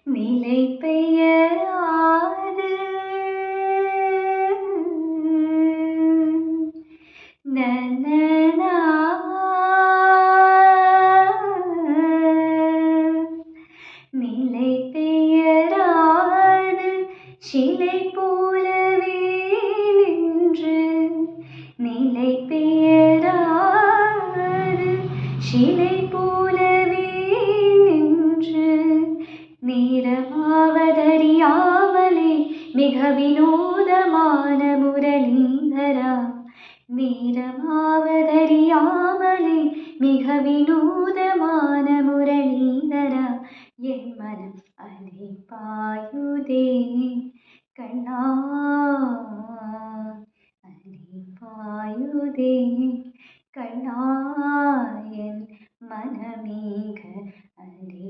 நிலை பெயராது நனனா நிலை பெயராது சிலை போலவே நின்று நிலை பெயராது சிலை போலவே நின்று நேரமாவதறியாமலே மிக வினோதமான முரளீதரா நேரமாவதறியாமலே மிக வினோதமான முரளீதரா என் மனம் அலை பாயுதே கண்ணா அலை பாயுதே கண்ணா என் மனமேக அலை